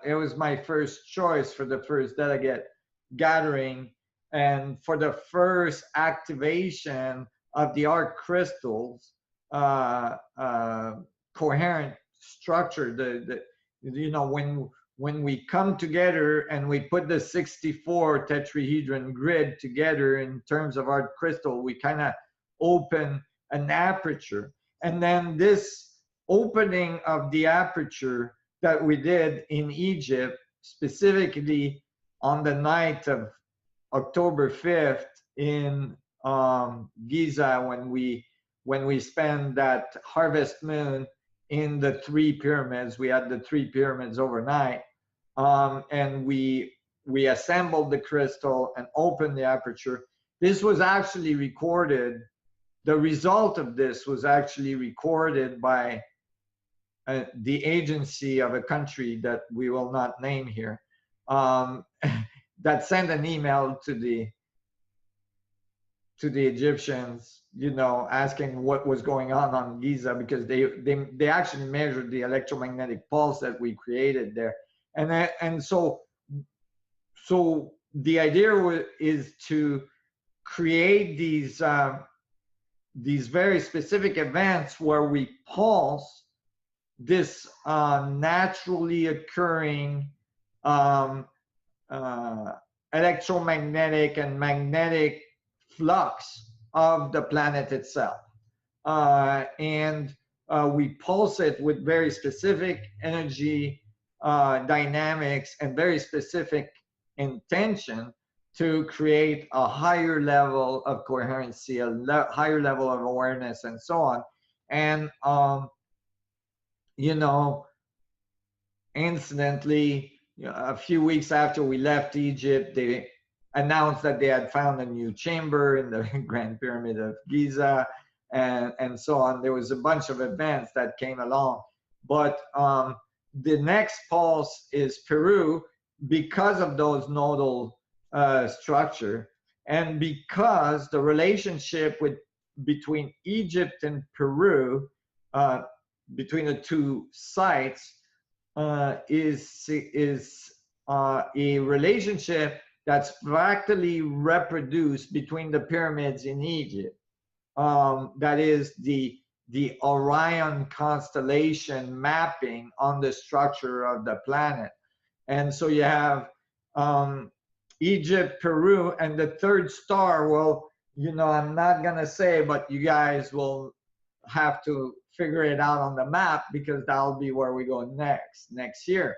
it was my first choice for the first delegate gathering, and for the first activation of the ARK crystals, uh, uh, coherent structure. The you know, when we come together and we put the 64 tetrahedron grid together in terms of ARK crystal, we kind of open an aperture, and then this opening of the aperture that we did in Egypt, specifically on the night of October 5th in Giza, when we spent that harvest moon in the three pyramids. We had the three pyramids overnight, and we assembled the crystal and opened the aperture. This was actually recorded. The result of this was actually recorded by the agency of a country that we will not name here, that sent an email to the Egyptians, you know, asking what was going on Giza, because they actually measured the electromagnetic pulse that we created there, and so the idea is to create these very specific events where we pulse this naturally occurring electromagnetic and magnetic flux of the planet itself. And we pulse it with very specific energy dynamics and very specific intention to create a higher level of coherency, higher level of awareness, and so on. And you know, incidentally, a few weeks after we left Egypt, they announced that they had found a new chamber in the Grand Pyramid of Giza, and so on. There was a bunch of events that came along. But the next pulse is Peru, because of those nodal structure, and because the relationship between Egypt and Peru, between the two sites, is a relationship that's fractally reproduced between the pyramids in Egypt. That is the Orion constellation mapping on the structure of the planet. And so you have Egypt, Peru, and the third star. Well, you know, I'm not gonna say, but you guys will have to figure it out on the map, because that'll be where we go next year.